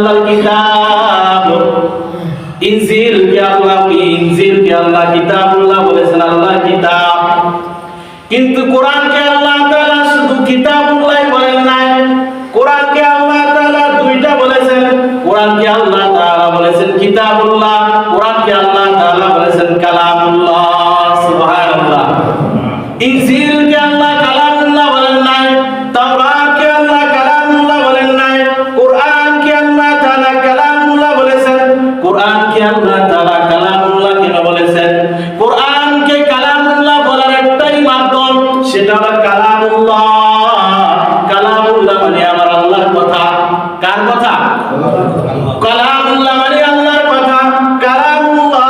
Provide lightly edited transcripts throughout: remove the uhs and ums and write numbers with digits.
আল্লাহর কিতাব। ইনজিল কে আল্লাহ কিতাবুল্লাহ বলেছেন, আল্লাহর কিতাব। কিন্তু কোরআনকে আল্লাহ তাআলা শুধু কিতাবুল্লাহ বলেন নাই, কোরআনকে আল্লাহ তাআলা দুইটা বলেছেন। কোরআনকে আল্লাহ তাআলা বলেছেন কিতাবুল্লাহ, কোরআনকে আল্লাহ তাআলা বলেছেন কালামুল্লাহ। সুবহানাল্লাহ। ইনজিলকে আল্লাহ কালামুল্লাহ বলেন নাই, তাওরাতকে আল্লাহ কালামুল্লাহ বলেন নাই, কোরআনকে আল্লাহ তাআলা কালামুল্লাহ বলেছেন। কোরআনকে আল্লাহ তাআলা কালামুল্লাহ কেন বলেছেন? কোরআনকে কালামুল্লাহ বলার একটাই মাধ্যম, সেটা হলো কালামুল্লাহ। কালামুল্লাহ মানে আমার আল্লাহর কথা। কার কথা? কালামুল্লাহ মানে আল্লাহর কথা। কালামুল্লাহ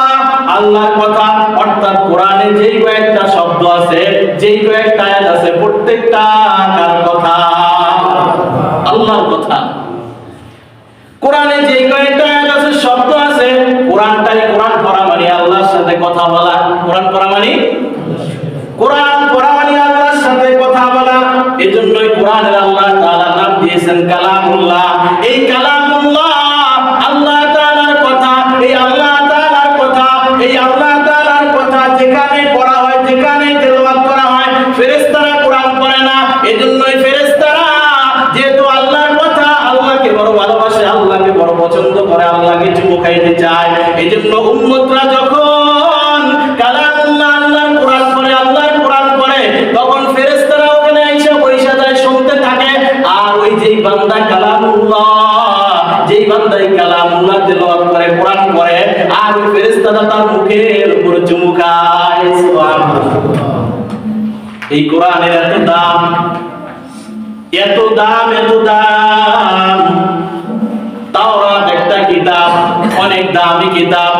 আল্লাহর কথা। অর্থাৎ কোরআনে যেই কয়েকটা শব্দ আছে, যেই কয়েকটা আয়াত আছে, প্রত্যেকটা কার কথা? আল্লাহর কথা। কোরআনে যেই কয়েকটা আয়াত আছে, শব্দ আছে, কোরআনটাই, কোরআন পড়া মানে আল্লাহর সাথে কথা বলা। কোরআন পড়া মানে আল্লাহর সাথে কথা বলা। এজন্যই কোরআনের আল্লাহ তাআলা নাম দিয়েছেন কালামুল্লাহ। এই কালামুল্লাহ আল্লাহ তাআলার কথা। এই আল্লাহ তাআলার কথা, এই আল্লাহ তাআলার কথা যেখানে পড়া হয়, যেখানে তেলাওয়াত করা হয়, ফেরেশতারা কোরআন পড়ে না। এজন্যই ফেরেশতারা যেহেতু আল্লাহর কথা, আল্লাহকে বড় ভালোবাসে, আল্লাহকে বড় পছন্দ করে, আল্লাহকে চুমু খাইতে চায়। এজন্য উম্মতরা যখন কালামুল্লাহ আল্লাহর কোরআন পড়ে, আল্লাহর কোরআন পড়ে, তখন ফেরেশতারা ওখানে এসে বসে যায়, শুনতে থাকে। আর ওই যেই বান্দা কালামুল্লাহ, যেই বান্দাই কালামুল্লাহ তেলাওয়াত করে, কোরআন পড়ে, আর ওই ফেরেশতারা তার মুখের উপর চুমু খায়। সুবহানাল্লাহ। এই কোরআনের এত দাম, এত দাম, এত দাম। তাওরাত একটা কিতাব, অনেক দামি কিতাব।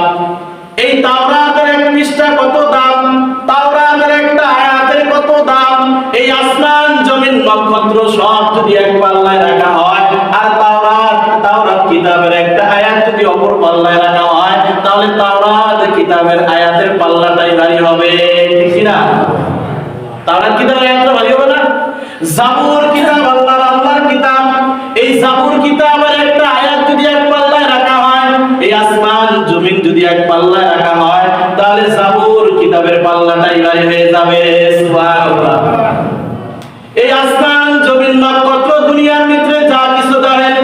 এই তাওরাতের এক পৃষ্ঠা কত দাম, তাওরাতের একটা আয়াতের কত দাম। এই আসমান জমিন নক্ষত্র সব যদি এক পাল্লায় রাখা হয়, আর তাওরাত কিতাবের একটা আয়াত যদি অপর পাল্লায় রাখা হয়, তাহলে তাওরাত কিতাবের আয়াতের পাল্লাটাই ভারী হবে, ঠিক না? তাওরাত কিতাবের আয়াতটা ভারী হবে না? জাবুর কিতাব আল্লাহর কিতাব। এই জাবুর কিতাবের একটা আয়াত যদি এক পাল্লায় রাখা হয়, এই আসমান জমিন যদি এক পাল্লায় রাখা হয়, তাহলে জাবুর কিতাবের পাল্লাটাই ভারী হয়ে যাবে। সুবহানাল্লাহ। এই আসমান জমিন নক্ষত্র দুনিয়ার ভিতরে যা কিছু ধরেন,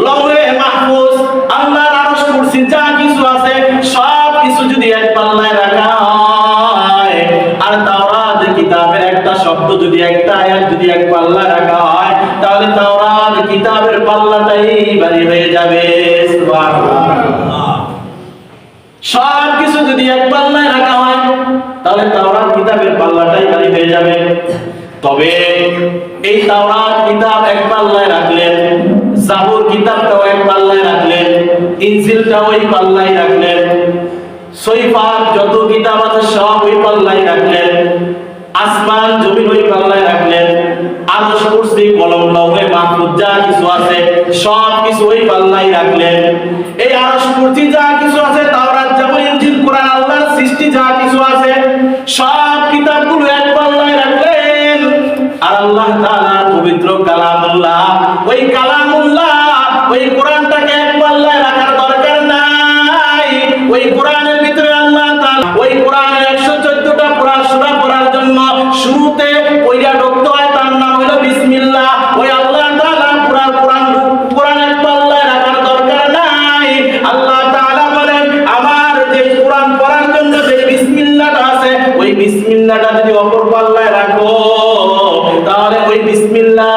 লৌহে মাহফুজ, আল্লাহর আরশ কুরসি যা কিছু আছে, সব কিছু যদি এক পাল্লায় রাখা হয়, আর তাওরাত কিতাবের একটা শব্দ যদি, একটা আয়াত যদি এক পাল্লায় রাখা হয়, তাহলে তাওরাত কিতাবের পাল্লাটাই ভারী হয়ে যাবে। সুবহানাল্লাহ। সব কিছু যদি এক পাল্লায় রাখা হয়, তাহলে তাওরাত কিতাবের পাল্লাটাই ভারী হয়ে যাবে। তবে এই তাওরাত কিতাব এক পাল্লায় রাখলেন, জাবুর কিতাবটাও এক পাল্লায় রাখলেন, ইনজিলটাও ওই পাল্লায় রাখলেন, সহিফার যত কিতাব আছে সব ওই পাল্লায় রাখলেন, আসমান জমিন ওই পাল্লায় রাখলেন, আরশ কুরসি কলম লৌহে মাহফুজ যা কিছু আছে সব কিছু ওই পাল্লায় রাখলেন। এই আরশ কুরসি যা কিছু আছে, তাওরাত জাবুর ইনজিল কোরআন আল্লাহর সৃষ্টি যা কিছু আছে, সব কিতাবগুলো এক পাল্লায় রাখলেন। আর আল্লাহ তাআলার পবিত্র কালামুল্লাহ, ওই কালামুল্লাহ, ওই কোরআনটাকে এক পাল্লায় রাখার দরকার নাই। ওই কোরআনের ভিতরে আল্লাহ তাআলা ওই কোরআনের 114টা সূরা পড়ার জন্য শুরুতে ওইটা ঢুকতে হয়, তার নাম হলো বিসমিল্লাহ। ওই আল্লাহ তাআলা কোরআন এক পাল্লায় রাখার দরকার নাই। আল্লাহ তাআলা বলেন, আমার যে কোরআন পড়ার জন্য যে বিসমিল্লাহটা আছে, ওই বিসমিল্লাহটা যদি অপর পাল্লায় রাখো, তাহলে ওই বিসমিল্লাহ